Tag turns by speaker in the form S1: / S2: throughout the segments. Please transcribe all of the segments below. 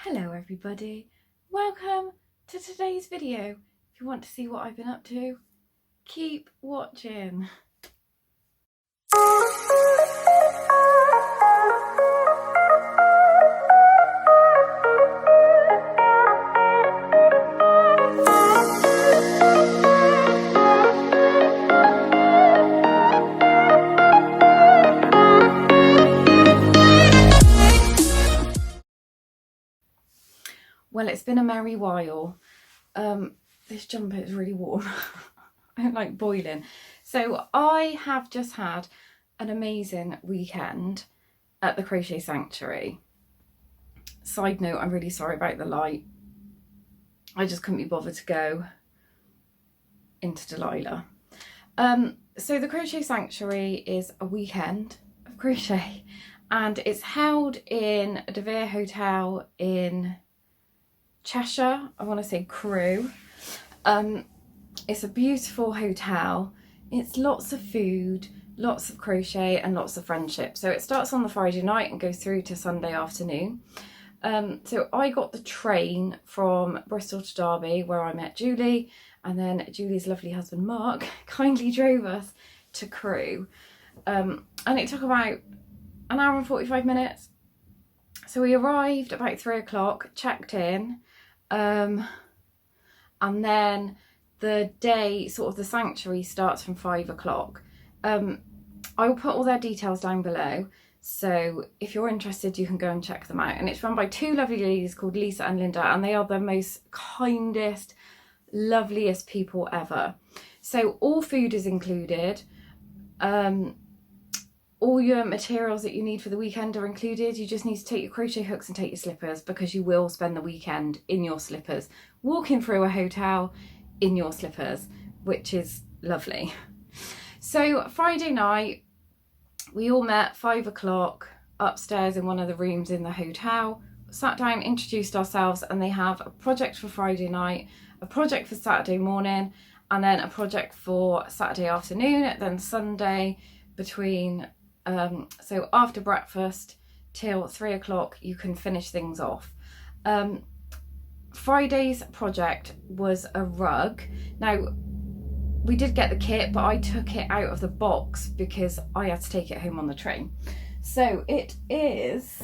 S1: Hello everybody, welcome to today's video. If you want to see what I've been up to, keep watching. Well, it's been a merry while. This jumper is really warm. I don't like boiling. So I have just had an amazing weekend at the Crochet Sanctuary. Side note, I'm really sorry about the light. I just couldn't be bothered to go into Delilah. So the Crochet Sanctuary is a weekend of crochet and it's held in a De Vere hotel in Cheshire, I want to say Crewe. It's a beautiful hotel. It's lots of food, lots of crochet and lots of friendship. So it starts on the Friday night and goes through to Sunday afternoon. So I got the train from Bristol to Derby where I met Julie, and then Julie's lovely husband Mark kindly drove us to Crewe. And it took about an hour and 45 minutes. So we arrived about 3 o'clock, checked in, and then the day, sort of the sanctuary, starts from 5 o'clock. I will put all their details down below, so if you're interested you can go and check them out. And it's run by two lovely ladies called Lisa and Linda, and they are the most kindest, loveliest people ever. So all food is included. All your materials that you need for the weekend are included. You just need to take your crochet hooks and take your slippers, because you will spend the weekend in your slippers, walking through a hotel in your slippers, which is lovely. So Friday night, we all met 5 o'clock upstairs in one of the rooms in the hotel, sat down, introduced ourselves, and they have a project for Friday night, a project for Saturday morning, and then a project for Saturday afternoon, then Sunday between so after breakfast till 3 o'clock you can finish things off. Friday's project was a rug. Now we did get the kit, but I took it out of the box because I had to take it home on the train. So it is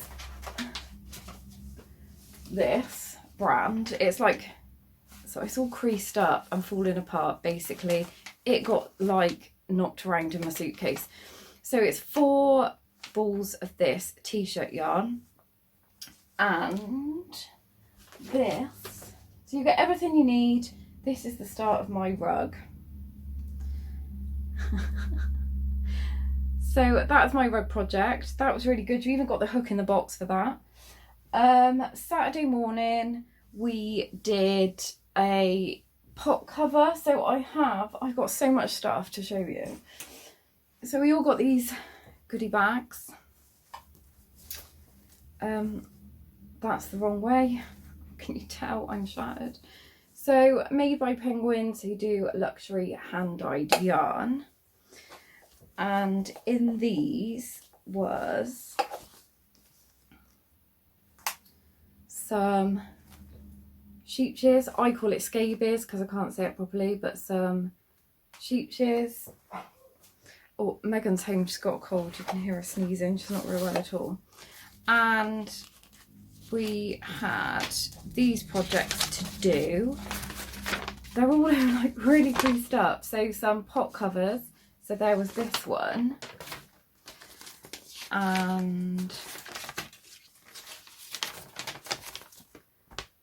S1: this brand. It's like, so it's all creased up and falling apart basically. It got like knocked around in my suitcase. So it's 4 balls of this t-shirt yarn and this. So you get everything you need. This is the start of my rug. So that's my rug project. That was really good. You even got the hook in the box for that. Saturday morning we did a pot cover. So I've got so much stuff to show you. So we all got these goodie bags. That's the wrong way. Can you tell I'm shattered? So made by penguins who do luxury hand-dyed yarn. And in these was some sheepshears. I call it scabies because I can't say it properly, but some sheepshears. Oh, Megan's home, she's got a cold, you can hear her sneezing, she's not very well at all. And we had these projects to do. They're all like really creased up. So some pot covers. So there was this one. And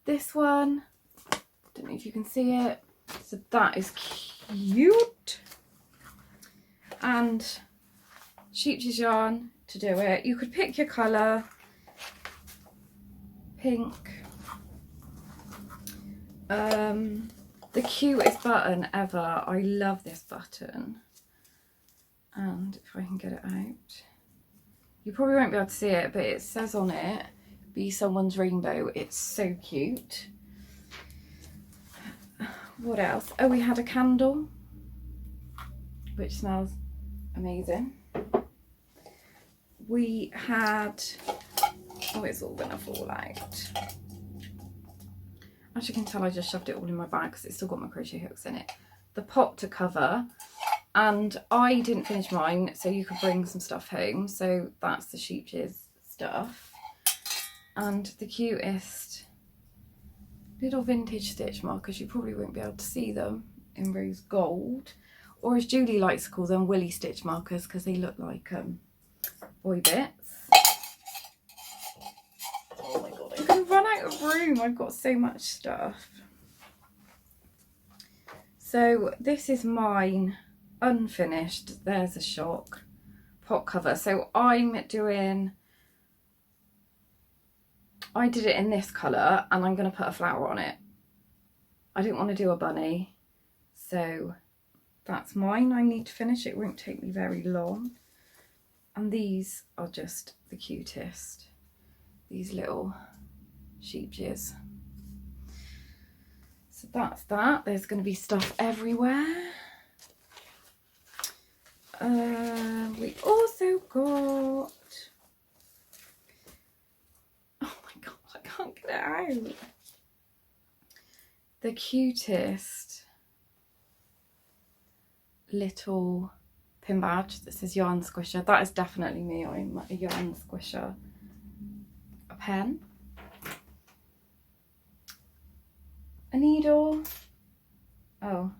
S1: this one. Don't know if you can see it. So that is cute. And sheepshears yarn to do it. You could pick your colour. Pink. The cutest button ever. I love this button. And if I can get it out. You probably won't be able to see it, but it says on it, "Be someone's rainbow." It's so cute. What else? Oh, we had a candle, which smells amazing. We had, oh, it's all gonna fall out. as you can tell, I just shoved it all in my bag because it's still got my crochet hooks in it. The pot to cover, and I didn't finish mine, so you could bring some stuff home. So that's the sheep jizz stuff. And the cutest little vintage stitch markers. You probably won't be able to see them in rose gold, or as Julie likes to call them, willy stitch markers, because they look like boy bits. Oh my god, I can run out of room. I've got so much stuff. So this is mine unfinished. There's a shock pot cover. So I did it in this colour, and I'm going to put a flower on it. I didn't want to do a bunny, so that's mine. I need to finish. It won't take me very long. And these are just the cutest. These little sheep jizz. So that's that. There's going to be stuff everywhere. We also got... I can't get it out. The cutest little pin badge that says yarn squisher. That is definitely me. I'm a yarn squisher. A pen. A needle. Oh,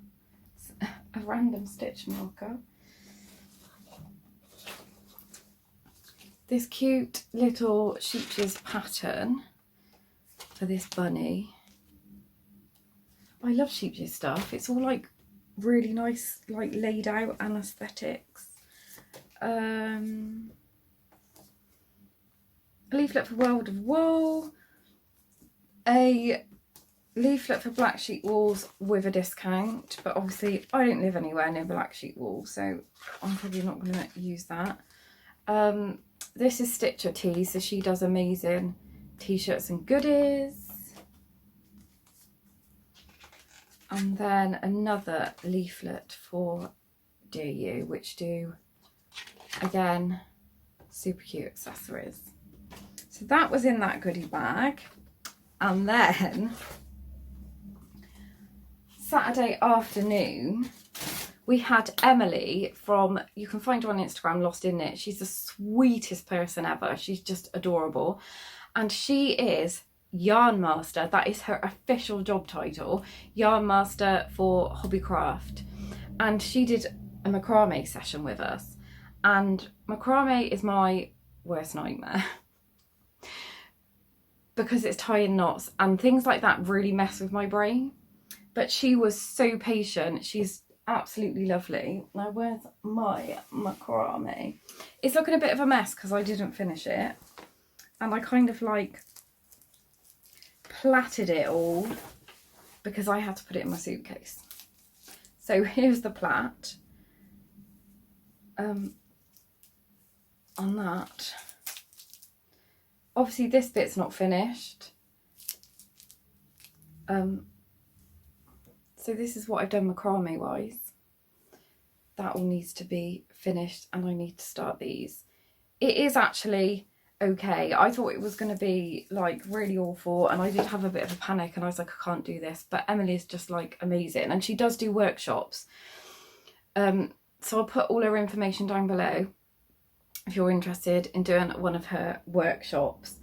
S1: a random stitch marker. This cute little sheep jizz pattern for this bunny. I love sheep jizz stuff. It's all like really nice, like laid out anaesthetics. A leaflet for World of Wool. A leaflet for Black Sheep Wools with a discount, but obviously I don't live anywhere near Black Sheep Wool, so I'm probably not going to use that. This is Stitcher Tea, so she does amazing t-shirts and goodies. And then another leaflet for Dear You, which do, again, super cute accessories. So that was in that goodie bag. And then Saturday afternoon, we had Emily from, you can find her on Instagram, Lost in Knit. She's the sweetest person ever. She's just adorable. And she is Yarn Master. That is her official job title. Yarn Master for Hobbycraft. And she did a macrame session with us. And macrame is my worst nightmare. Because it's tying knots and things like that really mess with my brain. But she was so patient. She's absolutely lovely. Now where's my macrame? It's looking a bit of a mess because I didn't finish it, and I kind of like plaited it all because I had to put it in my suitcase. So here's the plait on that. Obviously this bit's not finished. So this is what I've done macrame wise. That all needs to be finished, and I need to start these. It is actually okay. I thought it was going to be like really awful, and I did have a bit of a panic, and I was like, I can't do this. But Emily's just like amazing, and she does do workshops. So I'll put all her information down below if you're interested in doing one of her workshops.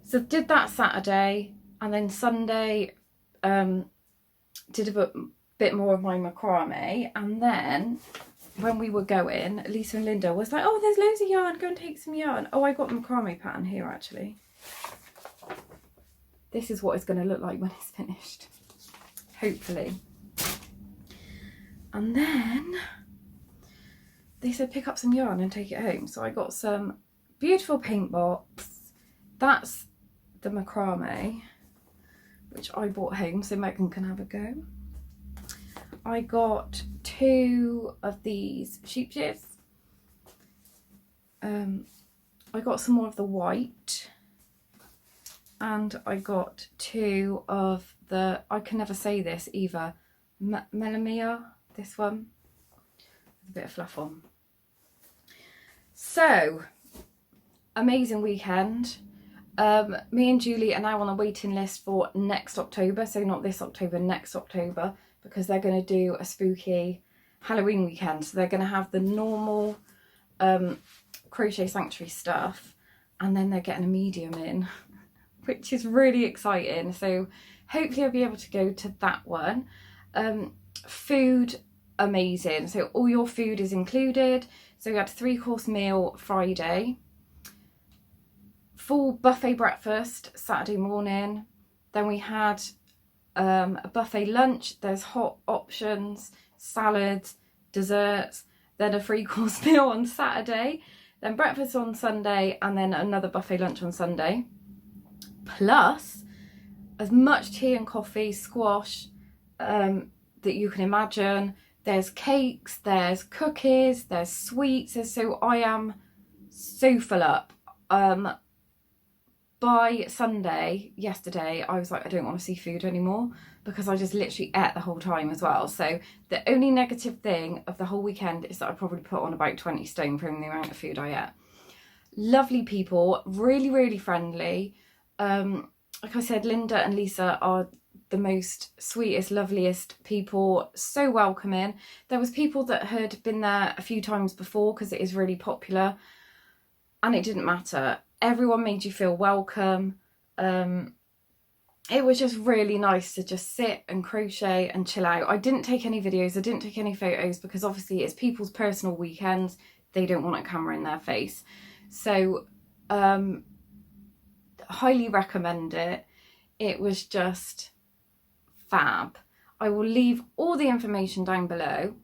S1: So did that Saturday, and then Sunday did a bit more of my macrame, and then when we were going, Lisa and Linda was like, oh, there's loads of yarn, go and take some yarn. Oh, I got the macrame pattern here actually. This is what it's going to look like when it's finished, hopefully. And then they said pick up some yarn and take it home, so I got some beautiful paint box. That's the macrame, which I brought home so Megan can have a go. I got 2 of these sheep jizz. I got some more of the white, and I got 2 of the, I can never say this either, Melamia, this one, with a bit of fluff on. So, amazing weekend. Me and Julie are now on a waiting list for next October, so not this October, next October, because they're going to do a spooky Halloween weekend. So they're going to have the normal Crochet Sanctuary stuff, and then they're getting a medium in, which is really exciting. So hopefully I'll be able to go to that one. Food, amazing. So all your food is included. So we had a 3-course meal Friday, full buffet breakfast Saturday morning. Then we had a buffet lunch. There's hot options, salads, desserts, then a 3-course meal on Saturday, then breakfast on Sunday, and then another buffet lunch on Sunday. Plus as much tea and coffee, squash that you can imagine. There's cakes, there's cookies, there's sweets. So I am so full up. By Sunday, yesterday, I was like, I don't want to see food anymore, because I just literally ate the whole time as well. So the only negative thing of the whole weekend is that I probably put on about 20 stone from the amount of food I ate. Lovely people, really, really friendly. Like I said, Linda and Lisa are the most sweetest, loveliest people, so welcoming. There was people that had been there a few times before, because it is really popular, and it didn't matter. Everyone made you feel welcome. It was just really nice to just sit and crochet and chill out. I didn't take any videos, I didn't take any photos, because obviously it's people's personal weekends. They don't want a camera in their face. So highly recommend it. It was just fab. I will leave all the information down below.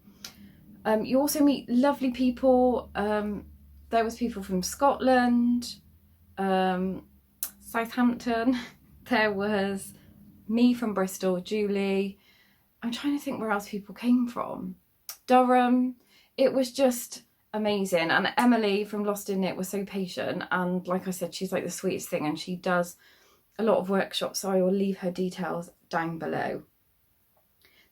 S1: You also meet lovely people. There was people from Scotland, Southampton. There was me from Bristol, Julie. I'm trying to think where else people came from. Durham. It was just amazing. And Emily from Lost in Knit was so patient, and like I said, she's like the sweetest thing, and she does a lot of workshops, so I will leave her details down below.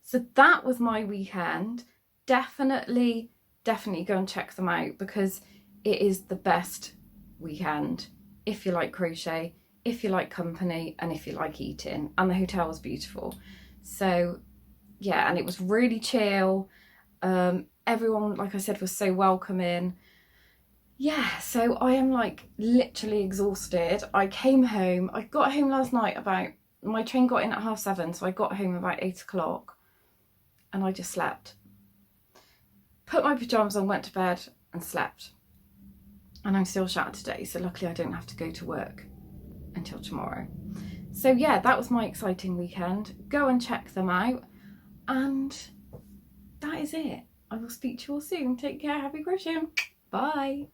S1: So that was my weekend. Definitely go and check them out, because it is the best weekend if you like crochet, if you like company, and if you like eating. And the hotel was beautiful. So yeah, and it was really chill. Everyone, like I said, was so welcoming. Yeah, so I am like literally exhausted. I came home, I got home last night about, my train got in at 7:30, so I got home about 8 o'clock, and I just slept. Put my pyjamas on, went to bed and slept. And I'm still shattered today, so luckily I don't have to go to work until tomorrow. So yeah, that was my exciting weekend. Go and check them out, and that is it. I will speak to you all soon. Take care, happy crocheting. Bye.